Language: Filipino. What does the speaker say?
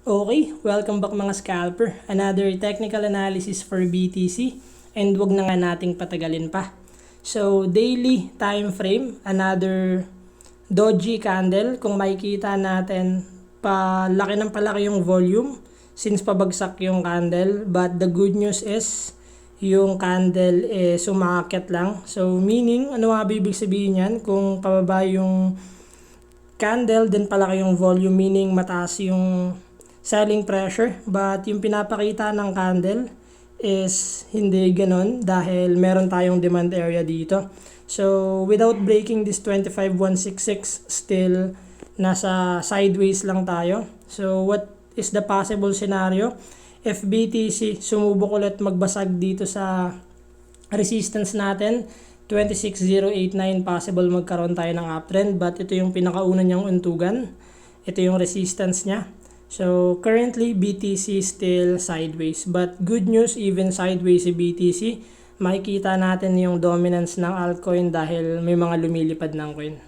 Okay, welcome back mga scalper. Another technical analysis for BTC and wag na nga nating patagalin pa. So, daily time frame, another doji candle. Kung makikita natin, palaki ng palaki yung volume since pabagsak yung candle. But the good news is, yung candle sumakit lang. So, meaning, ano nga ibig sabihin yan? Kung pababa yung candle, then palaki yung volume, meaning mataas yung selling pressure, but yung pinapakita ng candle is hindi ganon dahil meron tayong demand area dito. So without breaking this 25,166, still nasa sideways lang tayo. So what is the possible scenario? If BTC sumubok ulit magbasag dito sa resistance natin 26,089, possible magkaroon tayo ng uptrend, but ito yung pinakauna niyang untugan, ito yung resistance niya. So currently BTC still sideways, but good news, even sideways si BTC, makikita natin yung dominance ng altcoin dahil may mga lumilipad ng coin.